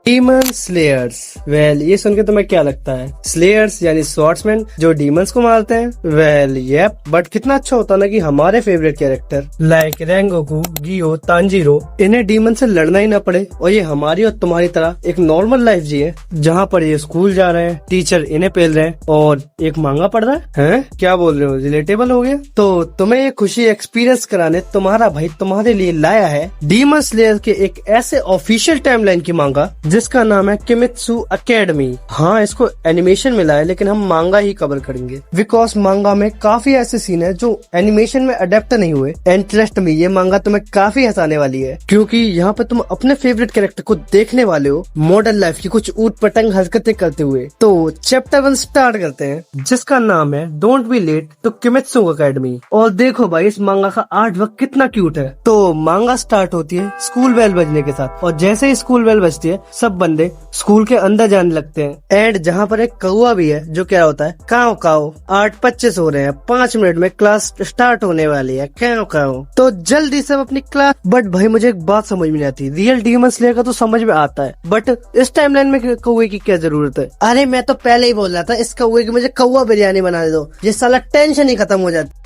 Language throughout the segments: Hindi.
Demon slayers. वेल ये सुन के तुम्हें क्या लगता है? स्लेयर्स यानी स्वॉर्ड्समैन जो डीमंस को मारते हैं। वेल येप, बट कितना अच्छा होता ना कि हमारे फेवरेट कैरेक्टर लाइक रेंगोकू, गियो, तांजीरो इन्हें डीमन से लड़ना ही ना पड़े और ये हमारी और तुम्हारी तरह एक नॉर्मल लाइफ जिए, जहाँ पर ये स्कूल जा रहे हैं, टीचर इन्हें पेल रहे हैं और एक मांगा पढ़ रहा है। क्या बोल रहे हो? रिलेटेबल हो गया? तो तुम्हें ये खुशी एक्सपीरियंस कराने तुम्हारा भाई तुम्हारे लिए लाया है डीमन स्लेयर के एक ऐसे ऑफिशियल टाइमलाइन की मांगा जिसका नाम है किमित्सु अकेडमी। हाँ, इसको एनिमेशन मिला है लेकिन हम मांगा ही कवर करेंगे बिकॉज मांगा में काफी ऐसे सीन है जो एनिमेशन में अडेप्ट नहीं हुए। एंड ट्रस्ट में ये मांगा तुम्हें काफी हंसाने वाली है क्योंकि यहाँ पे तुम अपने फेवरेट कैरेक्टर को देखने वाले हो मॉडर्न लाइफ की कुछ ऊट पटंग हरकतें करते हुए। तो चैप्टर 1 स्टार्ट करते हैं जिसका नाम है don't be late to Kimitsu academy. और देखो भाई इस मांगा का आर्ट वर्क कितना क्यूट है। तो मांगा स्टार्ट होती है स्कूल बेल बजने के साथ और जैसे ही स्कूल बेल बजती है सब बंदे स्कूल के अंदर जाने लगते हैं। एंड जहाँ पर एक कौआ भी है जो क्या होता है काओ काओ। 8:25 हो रहे हैं, 5 मिनट में क्लास स्टार्ट होने वाली है। काओ काओ। तो जल्दी सब अपनी क्लास। बट भाई मुझे एक बात समझ में नहीं आती। रियल डीमन स्लेयर का तो समझ में आता है बट इस टाइमलाइन में कौए की क्या जरूरत है? अरे मैं तो पहले ही बोल रहा था इस कौए की मुझे कौआ बिरयानी बना दो, जिस साला टेंशन ही खत्म हो जाती।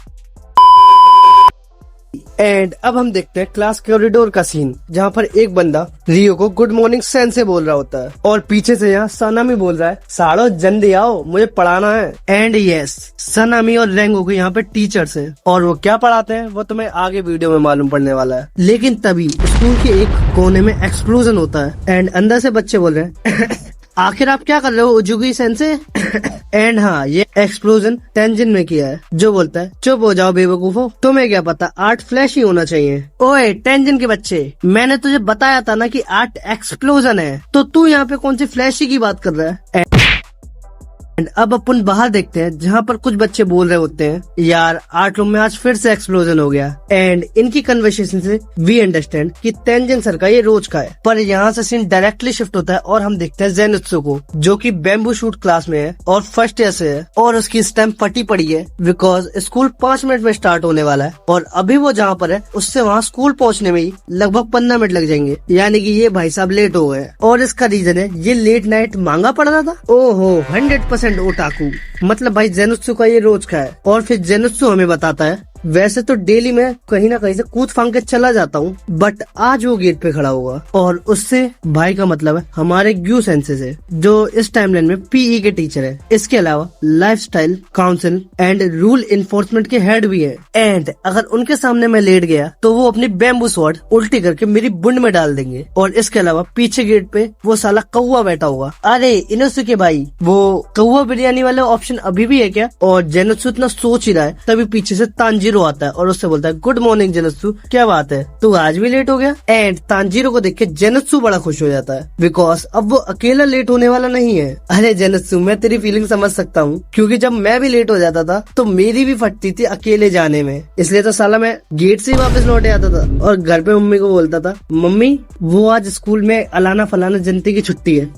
एंड अब हम देखते हैं क्लास कॉरिडोर का सीन जहाँ पर एक बंदा रियो को गुड मॉर्निंग सेन से बोल रहा होता है और पीछे से यहाँ सनामी बोल रहा है साड़ो जल्दी आओ मुझे पढ़ाना है। एंड यस, सनामी और रेंगो को यहाँ पे टीचर्स हैं और वो क्या पढ़ाते हैं वो तुम्हें आगे वीडियो में मालूम पड़ने वाला है। लेकिन तभी स्कूल के एक कोने में एक्सप्लोजन होता है एंड अंदर से बच्चे बोल रहे हैं आखिर आप क्या कर रहे हो उजुगी सेंसे? एंड हाँ, ये एक्सप्लोजन टेंजिन में किया है जो बोलता है चुप हो जाओ बेवकूफो, तुम्हें क्या पता आर्ट फ्लैश ही होना चाहिए। ओए टेंजिन के बच्चे, मैंने तुझे बताया था ना कि आर्ट एक्सप्लोजन है, तो तू यहाँ पे कौन सी फ्लैशी की बात कर रहा है? एंड अब अपन बाहर देखते हैं जहाँ पर कुछ बच्चे बोल रहे होते हैं यार आर्ट रूम में आज फिर से एक्सप्लोजन हो गया। एंड इनकी कन्वर्सेशन से वी अंडरस्टैंड कि तेंजिन सर का ये रोज का है। पर यहाँ से सीन डायरेक्टली शिफ्ट होता है और हम देखते हैं जेनुत्सु को जो कि बैम्बू शूट क्लास में है और फर्स्ट ईयर से है और उसकी स्टैम्प फटी पड़ी है बिकॉज स्कूल 5 मिनट में स्टार्ट होने वाला है और अभी वो जहाँ पर है उससे वहाँ स्कूल पहुँचने में ही लगभग 15 मिनट लग जाएंगे, यानी कि ये भाई साहब लेट हो गए। और इसका रीजन है ये लेट नाइट मांगा पढ़ रहा था। ओहो 100% ओटाकू, मतलब भाई जेनुत्सु का ये रोज का है। और फिर जेनुत्सु हमें बताता है वैसे तो डेली मैं कहीं ना कहीं से कूद फांग के चला जाता हूँ बट आज वो गेट पे खड़ा होगा और उससे भाई का मतलब है हमारे ग्यू सेंसे से जो इस टाइमलाइन में पीई के टीचर है। इसके अलावा lifestyle council and rule enforcement के हेड भी है। एंड अगर उनके सामने मैं लेट गया तो वो अपनी बैम्बू स्वॉर्ड उल्टी करके मेरी बुंड में डाल देंगे। और इसके अलावा पीछे गेट पे वो साला कौआ बैठा होगा। अरे इनोसु के भाई वो कौआ बिरयानी वाला ऑप्शन अभी भी है क्या? और जेनुत्सु इतना सोच ही रहा है तभी पीछे से तांजीरो आता है और उससे बोलता है गुड मॉर्निंग जेनुत्सु, क्या बात है तू आज भी लेट हो गया? एंड तांजीरो को देख के जेनुत्सु बड़ा खुश हो जाता है बिकॉज अब वो अकेला लेट होने वाला नहीं है। अरे जेनुत्सु मैं तेरी फीलिंग समझ सकता हूँ क्योंकि जब मैं भी लेट हो जाता था तो मेरी भी फटती थी अकेले जाने में, इसलिए तो साला मैं गेट से ही वापस लौटे आता था और घर पे मम्मी को बोलता था मम्मी वो आज स्कूल में अलाना फलाना जनते की छुट्टी है।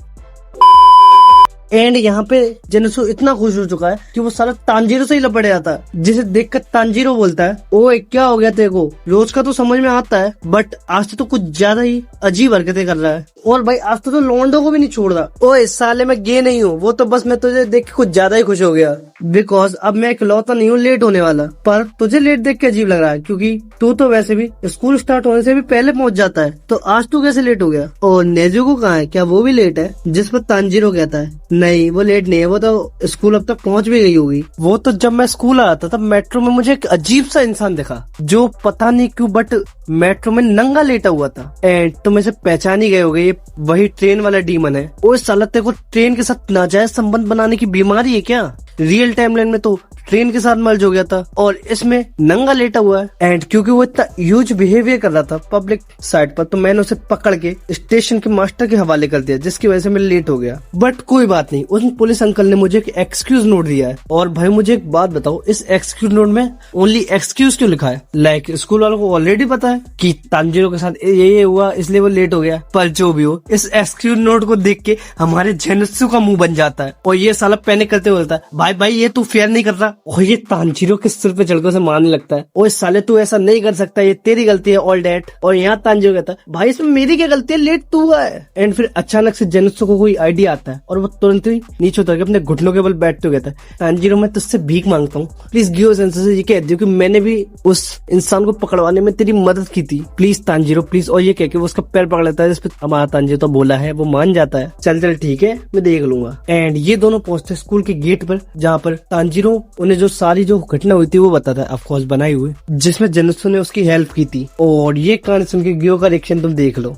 एंड यहाँ पे जेनुत्सु इतना खुश हो चुका है कि वो सारा तांजीरो से ही लपट जाता है जिसे देखकर तांजीरो बोलता है ओए क्या हो गया तेरे को? रोज का तो समझ में आता है बट आज तो कुछ ज्यादा ही अजीब हरकतें कर रहा है और भाई आज तो लौंडो को भी नहीं छोड़ रहा। ओए साले मैं गे नहीं हूँ, वो तो बस मैं तुझे देख के कुछ ज्यादा ही खुश हो गया बिकॉज अब मैं इकलौता नहीं हूँ लेट होने वाला। पर तुझे लेट देख के अजीब लग रहा है क्योंकि तू तो वैसे भी स्कूल स्टार्ट होने से भी पहले पहुंच जाता है, तो आज तू कैसे लेट हो गया? और नेजुको कहाँ है, क्या वो भी लेट है? जिस पर तांजीरो कहता है नहीं वो लेट नहीं है, वो तो स्कूल अब तक पहुंच भी गई होगी। वो तो जब मैं स्कूल आया था तब मेट्रो में मुझे एक अजीब सा इंसान दिखा जो पता नहीं क्यों बट मेट्रो में नंगा लेटा हुआ था। एंड तुम इसे पहचान ही गए होगे, ये वही ट्रेन वाला डीमन है। ओए साला तेरे को ट्रेन के साथ नाजायज संबंध बनाने की बीमारी है क्या? रियल टाइमलाइन में तो ट्रेन के साथ मर्ज हो गया था और इसमें नंगा लेटा हुआ है। एंड क्योंकि वो इतना ह्यूज बिहेवियर कर रहा था पब्लिक साइड पर तो मैंने उसे पकड़ के स्टेशन के मास्टर के हवाले कर दिया जिसकी वजह से मैं लेट हो गया। बट कोई बात नहीं, उस पुलिस अंकल ने मुझे एक एक्सक्यूज नोट दिया है। और भाई मुझे एक बात बताओ, इस एक्सक्यूज नोट में ओनली एक्सक्यूज क्यों लिखा है? लाइक स्कूल वालों को ऑलरेडी पता है कि तांजीरो के साथ ये हुआ इसलिए वो लेट हो गया। पर जो भी हो इस एक्सक्यूज नोट को देख के हमारे जेनुत्सु का मुंह बन जाता है और ये साला पैनिक करते हुए बोलता है भाई भाई ये तू फेयर नहीं कर रहा, और ये तांजीरो के सिर पे चढ़कर उसे मारने लगता है। ओए साले तू ऐसा नहीं कर सकता, ये तेरी गलती है ऑल डैट। और यहाँ तांजीरो कहता है भाई इसमें मेरी क्या गलती है, लेट तू हुआ है। एंड फिर अचानक से जेनित्सु को कोई आइडिया आता है और वो तुरंत ही नीचे उतर के अपने घुटनों के बल बैठते हुए कहता है तांजीरो मैं तुझसे भीख मांगता हूँ, प्लीज गियो सेंसेई से ये कह दियो कि मैंने भी उस इंसान को पकड़वाने में तेरी मदद की थी, प्लीज तांजीरो प्लीज। और ये कह के वो उसका पैर पकड़ लेता है, जिसपे हमारा तांजीरो तो बोला है, वो मान जाता है, चल चल ठीक है मैं देख लूंगा। एंड ये दोनों पहुंचते स्कूल के गेट पर, जहाँ पर तांजीरो उन्हें जो सारी जो घटना हुई थी वो बताता है, ऑफ कोर्स बनाई हुई, जिसमें जेनित्सु ने उसकी हेल्प की थी। और ये कहानी सुन के गियो का रिएक्शन तुम देख लो।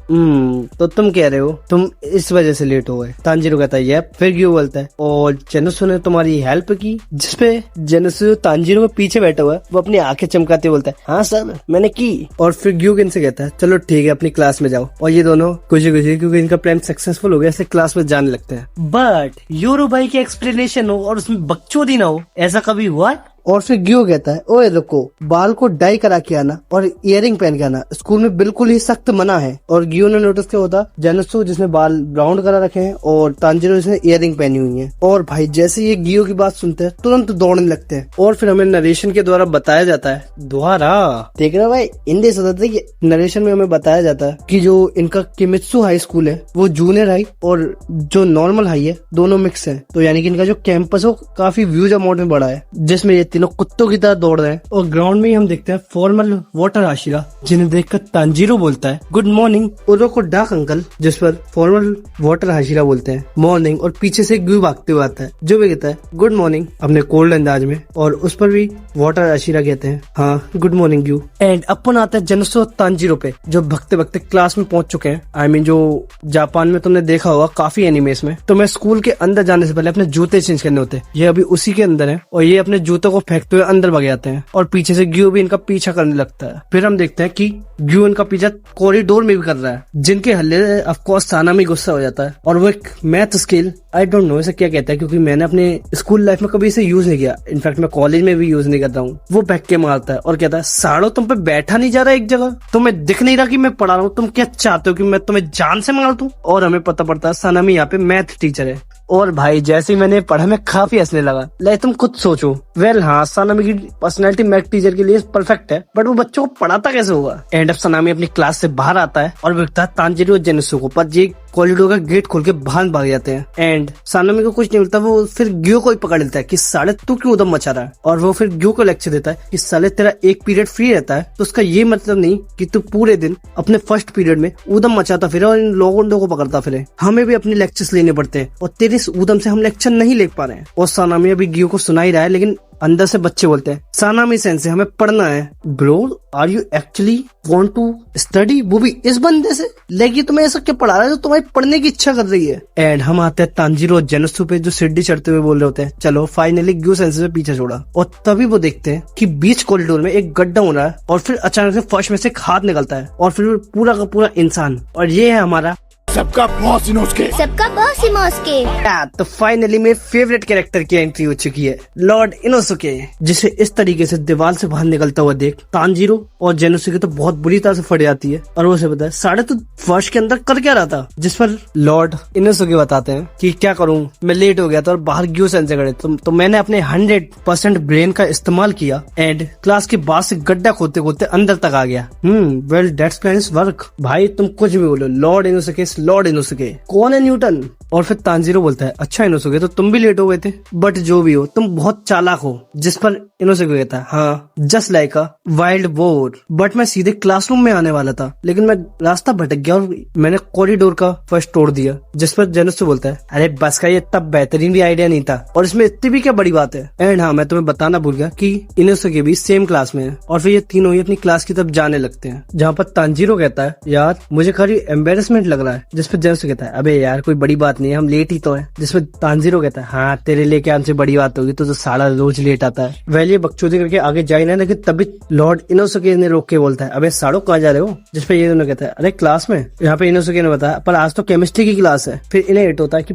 तो तुम कह रहे हो तुम इस वजह से लेट हो गए? तांजीरो कहता है यप। फिर गियो बोलता है और जेनित्सु ने तुम्हारी हेल्प की? जिसपे जेनित्सु तांजीरो के पीछे बैठा हुआ है वो अपनी आंखें चमकाते बोलता है हाँ सर मैंने की। और फिर गियो इनसे कहता है चलो ठीक है अपनी क्लास में जाओ। और ये दोनों खुशी खुशी क्योंकि इनका प्लान सक्सेसफुल हो गया ऐसे क्लास में जाने लगते हैं। बट योरो भाई की एक्सप्लेनेशन हो और उसमें बकचोदी ना हो, ऐसा कभी हुआ? और फिर गियो कहता है ओए रुको, बाल को डाई करा के आना और इयरिंग पहन के आना स्कूल में बिल्कुल ही सख्त मना है। और गियो ने नोटिस किया होता जेनित्सु जिसने बाल ब्राउन करा रखे हैं और तांजीरो जिसने इयरिंग पहनी हुई है। और भाई जैसे ये गियो की बात सुनते हैं तुरंत दौड़ने लगते हैं। और फिर हमें नरेशन के द्वारा बताया जाता है, द्वारा देख रहे भाई हिंदी सदस्य के नरेशन में हमें बताया जाता है कि जो इनका किमित्सु हाई स्कूल है वो जूनियर हाई और जो नॉर्मल हाई है दोनों मिक्स है। तो यानी कि इनका जो कैंपस हो काफी व्यूज अमाउंट में बड़ा है, जिसमें ये तीनों कुत्तों की तरह दौड़ रहे हैं। और ग्राउंड में ही हम देखते हैं फॉर्मल वाटर हाशिरा, जिन्हें देखकर तांजीरो बोलता है गुड मॉर्निंग उरोको डाक अंकल, जिस पर फॉर्मल वाटर हाशिरा बोलते हैं मॉर्निंग। और पीछे से ग्यू भागते हुए आता है जो भी कहता है गुड मॉर्निंग अपने कोल्ड अंदाज में, और उस पर भी वाटर हाशिरा कहते हैं हाँ गुड मॉर्निंग ग्यू। एंड अपन आता है जेनित्सु और तांजीरो पे, जो भगते भगते क्लास में पहुंच चुके हैं। आई मीन जो जापान में तुमने देखा होगा काफी एनिमेस में, तो मैं स्कूल के अंदर जाने से पहले अपने जूते चेंज करने होते हैं। ये अभी उसी के अंदर है और ये अपने जूतों को फेंकते हुए अंदर भाग जाते हैं और पीछे से ग्यू भी इनका पीछा करने लगता है। फिर हम देखते हैं कि ग्यू इनका पीछा कॉरिडोर में भी कर रहा है, जिनके हल्ले ऑफ कोर्स सानामी गुस्सा हो जाता है और वो एक math skill I don't know इसे क्या कहता है, क्योंकि मैंने अपने स्कूल लाइफ में कभी इसे यूज नहीं किया, इनफैक्ट मैं कॉलेज में भी यूज नहीं करता हूँ। वो बैठ के मारता है और कहता है साड़ो तुम पे बैठा नहीं जा रहा एक जगह, तुम्हें दिख नहीं रहा कि मैं पढ़ा रहा हूँ, तुम क्या चाहते हो कि मैं तुम्हें जान से मार दूं? और हमें पता पड़ता है सानामी यहाँ पे मैथ टीचर है। और भाई जैसे ही मैंने पढ़ा मैं काफी हंसने लगा। लाइक तुम खुद सोचो, वेल हाँ सानामी की पर्सनैलिटी मैथ टीचर के लिए परफेक्ट है, बट वो बच्चों को पढ़ाता कैसे होगा? एंड अब सानामी अपनी क्लास से बाहर आता है और देखता है तांजीरो और जेनित्सु को, पर ये कॉरिडोर का गेट खोल के बाहर भाग जाते हैं। एंड सानामी को कुछ नहीं मिलता, वो फिर ग्यू को ही पकड़ लेता है कि साले तू क्यों उधम मचा रहा है। और वो फिर ग्यू को लेक्चर देता है कि साले तेरा एक पीरियड फ्री रहता है तो उसका ये मतलब नहीं कि तू पूरे दिन अपने फर्स्ट पीरियड में उधम मचाता फिरे और इन लोगों को पकड़ता फिरे, हमें भी अपने लेक्चर्स लेने पड़ते हैं और तेरे इस उधम से हम लेक्चर नहीं ले पा रहे हैं। और सानामी अभी ग्यू को सुना ही रहा है, लेकिन अंदर से बच्चे बोलते हैं सानामी सेंसे हमें पढ़ना है। Bro are you actually want to study, वो भी इस बंदे से? लेकिन तुम्हें ऐसा क्या पढ़ा रहा है जो तुम्हारी पढ़ने की इच्छा कर रही है? एंड हम आते हैं तांजीरो और जेनित्सु पे, जो सीढ़ी चढ़ते हुए बोल रहे होते हैं चलो फाइनली ग्यू सेंसे से पीछे छोड़ा। और तभी वो देखते हैं कि बीच कॉरिडोर में एक गड्ढा हो रहा है और फिर अचानक से फर्श में से एक हाथ निकलता है और फिर पूरा का पूरा इंसान, और ये है हमारा सबका बॉस इनोस्के। सबका बॉस इनोस्के। तो फाइनली मेरे फेवरेट कैरेक्टर की एंट्री हो चुकी है, लॉर्ड इनोसुके, जिसे इस तरीके से दीवार से बाहर निकलता हुआ देख तांजीरो और जेनित्सु तो बहुत बुरी तरह से फट जाती है और वो उसे बताया साढ़े तो फर्श के अंदर कर क्या रहा था? जिस पर लॉर्ड इनोसुके बताते हैं कि क्या करूं, मैं लेट हो गया था और बाहर ग्यू सेंसे खड़े तो मैंने अपने 100% ब्रेन का इस्तेमाल किया एंड क्लास के बाद से गड्ढा खोदते खोदते अंदर तक आ गया। Well that's plans work. भाई तुम कुछ भी बोलो, लॉर्ड इनोसुके लॉर्ड इनोसुके कौन है न्यूटन? और फिर तांजीरो बोलता है अच्छा इनोसुके तो तुम भी लेट हो गए थे, बट जो भी हो तुम बहुत चालाक हो। जिस पर इनोसुके कहता है हाँ just like a wild boar, but मैं सीधे क्लासरूम में आने वाला था लेकिन मैं रास्ता भटक गया और मैंने कॉरिडोर का फर्स्ट तोड़ दिया। जिस पर जेनित्सु बोलता है अरे बस का ये तब बेहतरीन भी आइडिया नहीं था और इसमें इतनी भी क्या बड़ी बात है। एंड हाँ मैं तुम्हें बताना भूल गया कि इनोसुके भी सेम क्लास में है और फिर ये तीनों ही अपनी क्लास की तरफ जाने लगते हैं, जहाँ पर तांजीरो कहता है यार मुझे खाली एम्बेरसमेंट लग रहा है। जिस पर जेनित्सु कहता है अबे यार कोई बड़ी बात नहीं है, हम लेट ही तो है। जिसमें तांजीरो कहता है हाँ तेरे लिए क्या हमसे बड़ी बात होगी, तो साला रोज लेट आता है। वैल ये बकचोदी करके आगे जा ही ना, लेकिन तभी लॉर्ड इनोसुके ने रोक के बोलता है अबे साड़ो कहाँ जा रहे हो? जिस पे ये दोनों कहता है अरे क्लास में। यहाँ पे इनोसुके ने बताया पर आज तो केमिस्ट्री की क्लास है। फिर इन्हें हिट होता है कि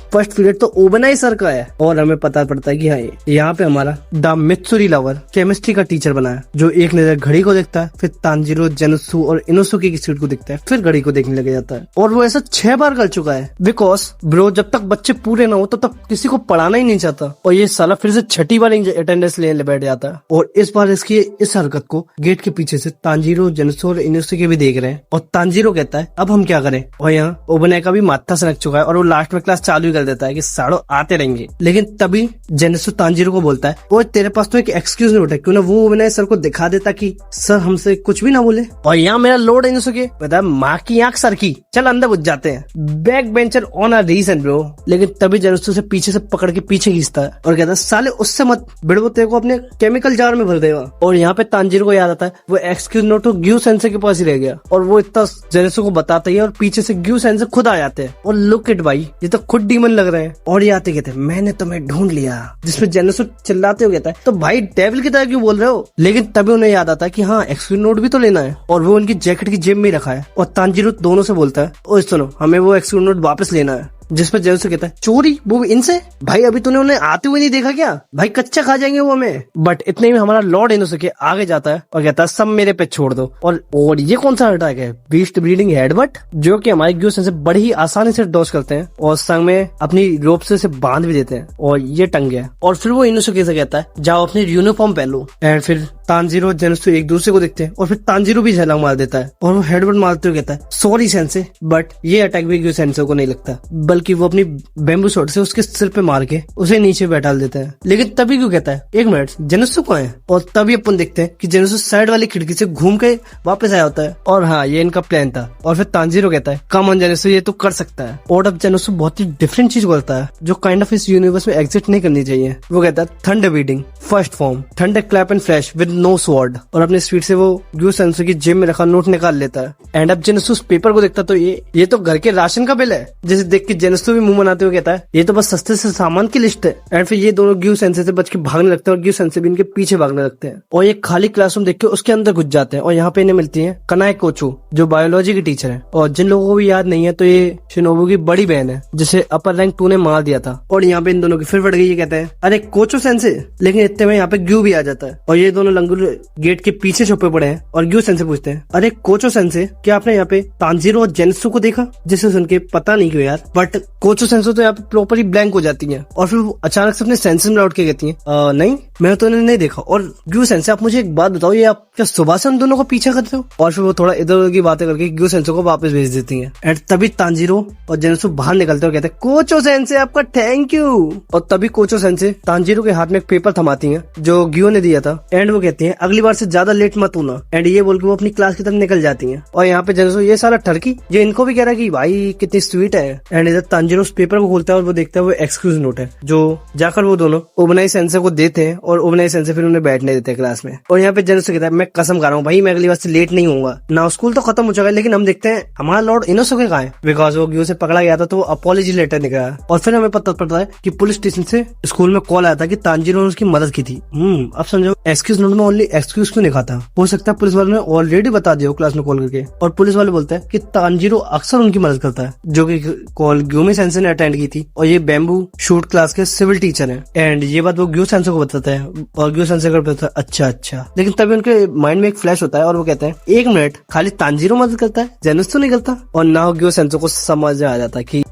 फर्स्ट पीरियड तो ओबेनाई सर का है और हमें पता पड़ता है कि हाँ यहाँ पे हमारा द मित्सुरी लवर केमिस्ट्री का टीचर बना है, जो एक नजर घड़ी को देखता है, फिर तांजीरो जेनित्सु और इनोसुके की सीट को देखता है, फिर घड़ी को देखने लग जाता है और वो ऐसा 6 बार कर चुका चुका है, बिकॉज ब्रो जब तक बच्चे पूरे ना हो तब तक किसी को पढ़ाना ही नहीं चाहता। और ये साला फिर से छठी बार अटेंडेंस लेने बैठ जाता है। और इस बार इसकी इस हरकत को गेट के पीछे से तांजीरो, जेनसु और इनुसुके भी देख रहे हैं। और तांजीरो कहता है अब हम क्या करें। और यहाँ ओबने का भी माथा सनक चुका है और वो लास्ट में क्लास चालू ही कर देता है कि साड़ो आते रहेंगे। लेकिन तभी जेनसु तांजीरो को बोलता है वो तेरे पास तो एक एक्सक्यूज नहीं होता, क्यों ना वो ओबने सर को दिखा देता कि सर हमसे कुछ भी ना बोले। और यहाँ मेरा लोड इनुसुके कहता है माँ की आंख सर की, चल अंदर घुस जाते हैं। Back bencher on a reason bro. लेकिन तभी जेनसु से पीछे से पकड़ के पीछे खींचता है और कहता है साले उससे मत बिड़बो, तेरे को अपने केमिकल जार में भर देगा। और यहाँ पे तांजीरो को याद आता है वो एक्सक्यूज नोट तो ग्यू सेंसे के पास ही रह गया। और वो इतना जेनसु को बताता ही है और पीछे से ग्यू सेंसे खुद आ जाते हैं। और लुक इट भाई, ये तो खुद डीमन लग रहे हैं। और ये आते कहते हैं मैंने तुम्हें ढूंढ लिया, जिसमें जेनसु चिल्लाते हुए कहता है तो भाई डेविल की तरह क्यों बोल रहे हो। लेकिन तभी उन्हें याद आता है कि हाँ एक्सक्यूज नोट भी तो लेना है और वो उनकी जैकेट की जेब में रखा है। और तांजीरो दोनों से बोलता है ओ सुनो हमें वो एक्सक्यूज नोट वापस लेना है। जिसपे जेनसु कहता है चोरी, वो भी इनसे। भाई अभी तूने उन्हें आते हुए नहीं देखा क्या, भाई कच्चा खा जाएंगे वो हमें। बट इतने में हमारा लॉर्ड इनुसुके आगे जाता है और कहता है सब मेरे पे छोड़ दो। और ये कौन सा अटैक है, बीस्ट ब्रीडिंग हेडबट, जो कि हमारे ग्यू से बड़ी ही आसानी से डॉज करते हैं और संग में अपनी रोप से बांध भी देते हैं। और ये टंग गया। और फिर वो इनुसुके से कहता है जाओ अपनी यूनिफॉर्म पहन लो। एंड फिर तांजीरो जेनसु एक दूसरे को देखते हैं और फिर तांजीरो भी झलक मार देता है और वो हेडबट मारते हुए कहता है सॉरी सेंसे। बट ये अटैक भी ग्यू सेंसे को नहीं लगता, बल्कि वो अपनी बेम्बू शॉट से उसके सिर पे मार के उसे नीचे बैठा देता है। लेकिन तभी क्यों कहता है एक मिनट जेनसु कहाँ है। और तभी अपन देखते हैं कि जेनसु साइड वाली खिड़की से घूम के वापस आया होता है। और हाँ ये इनका प्लान था। और फिर तांजीरो कहता है कम ऑन जेनसु, ये तो कर सकता है। और अब जेनसु बहुत ही डिफरेंट चीज करता है जो काइंड ऑफ इस यूनिवर्स में एग्जिस्ट नहीं करनी चाहिए। वो कहता है thunder breathing first form, thunder clap and flash with no sword. और अपने स्पीड से वो ग्यू सेंसु की जेब में रखा नोट निकाल लेता है। एंड अब जेनसु उस पेपर को देखता तो ये तो घर के राशन का बिल है। जिसे देख के जेनसु भी मुंह बनाते हुए कहता है ये तो बस सस्ते से सामान की लिस्ट है। एंड फिर ये दोनों ग्यू सेंसे से बच के भागने लगते हैं और ग्यू सेंसे भी इनके पीछे भागने लगते हैं। और ये खाली क्लासरूम देख के उसके अंदर घुस जाते हैं। और यहाँ पे इन्हें मिलती है कनाए कोचू जो बायोलॉजी की टीचर है। और जिन लोगों को भी याद नहीं है तो ये शिनोबू की बड़ी बहन है जिसे अपर रैंक 2 ने मार दिया था। और यहाँ पे इन दोनों की फिर बढ़ गई। ये कहते हैं अरे कोचो सेंसे। लेकिन इतने में यहाँ पे ग्यू भी आ जाता है और ये दोनों लंगूर गेट के पीछे छुपे पड़े हैं। और ग्यू सेंसे पूछते हैं अरे कोचो सेंसे क्या आपने यहाँ पे तांजीरो और जेनसु को देखा। जिसे सुन के पता नहीं क्यों यार, बट कोचो सेंसे तो यहाँ पे प्रॉपरली ब्लैंक हो जाती है। और फिर वो अचानक से अपने सेंसेस में लौट के कहती है नहीं मैं तो इन्हें नहीं देखा। और ग्यू सेंसे आप मुझे एक बात बताओ, ये आप क्या सुबह से हम दोनों को पीछा करते हो। और फिर वो थोड़ा इधर उधर की बातें करके ग्यू सेंसे को वापस भेज देती है। एंड तभी तांजीरो और जेनसु बाहर निकलते और कहते हैं कोचो सेंसे आपका थैंक यू। और तभी कोचो सेंसे तांजीरो के हाथ में एक पेपर थमाती है जो ग्यू ने दिया था। एंड वो कहती है अगली बार से ज्यादा लेट मत होना। एंड ये बोल के वो अपनी क्लास की तरफ निकल जाती है। और यहाँ पे जेनसु ये सारा ठरकी जो इनको भी कह रहा है कि भाई कितनी स्वीट है। एंड इधर तांजीरो उस पेपर को खोलता है और वो देखता है वो एक्सक्यूज नोट है जो जाकर वो दोनों ओबनाई सेंसे को देते हैं। और ओबनाई सेंसे फिर उन्हें बैठने देते हैं क्लास में। और यहाँ पे जेनसु कहता है मैं कसम खा रहा हूँ भाई मैं अगली बार से लेट नहीं होऊंगा ना। स्कूल तो खत्म हो चुका है लेकिन हम देखते हैं हमारा लॉर्ड इनोसुके कहाँ है, बिकॉज वो ग्यू से पकड़ा गया था तो वो अपॉलॉजी लेटर निकला है। और फिर हमें पता पड़ता है कि पुलिस स्टेशन से स्कूल में कॉल आया था कि तांजीरो ने उसकी मदद की थी। अब समझो एक्सक्यूज नोट में ओनली एक्सक्यूज क्यों लिखा था। हो सकता है पुलिस वालों ने ऑलरेडी बता दिया क्लास में कॉल करके। और पुलिस वाले बोलते हैं कि तांजीरो अक्सर उनकी मदद करता है, जो कि कॉल ग्यूमी सेंसे ने अटेंड की थी। और ये बैम्बू शूट क्लास के सिविल टीचर हैं। एंड ये बात वो ग्यू सेंसे को बताता है और ग्यू सेंसे को बताता है अच्छा। लेकिन तभी उनके माइंड में एक फ्लैश होता है और वो कहते हैं एक मिनट खाली तांजीरो मदद करता है जेनसु नहीं करता। और ना ग्यू सेंसे को समझ आ जाता है कि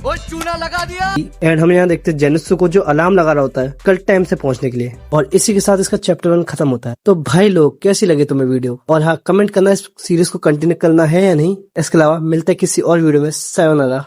वो चूना लगा दिया। एंड हम यहाँ देखते हैं जेनसु को जो अलार्म लगा रहा होता है कल टाइम से पहुंचने के लिए। और इसी के साथ इसका चैप्टर 1 खत्म होता है। तो भाई लोग कैसी लगे तुम्हें वीडियो, और हाँ कमेंट करना इस सीरीज को कंटिन्यू करना है या नहीं। इसके अलावा मिलते हैं किसी और वीडियो में। सायोनारा।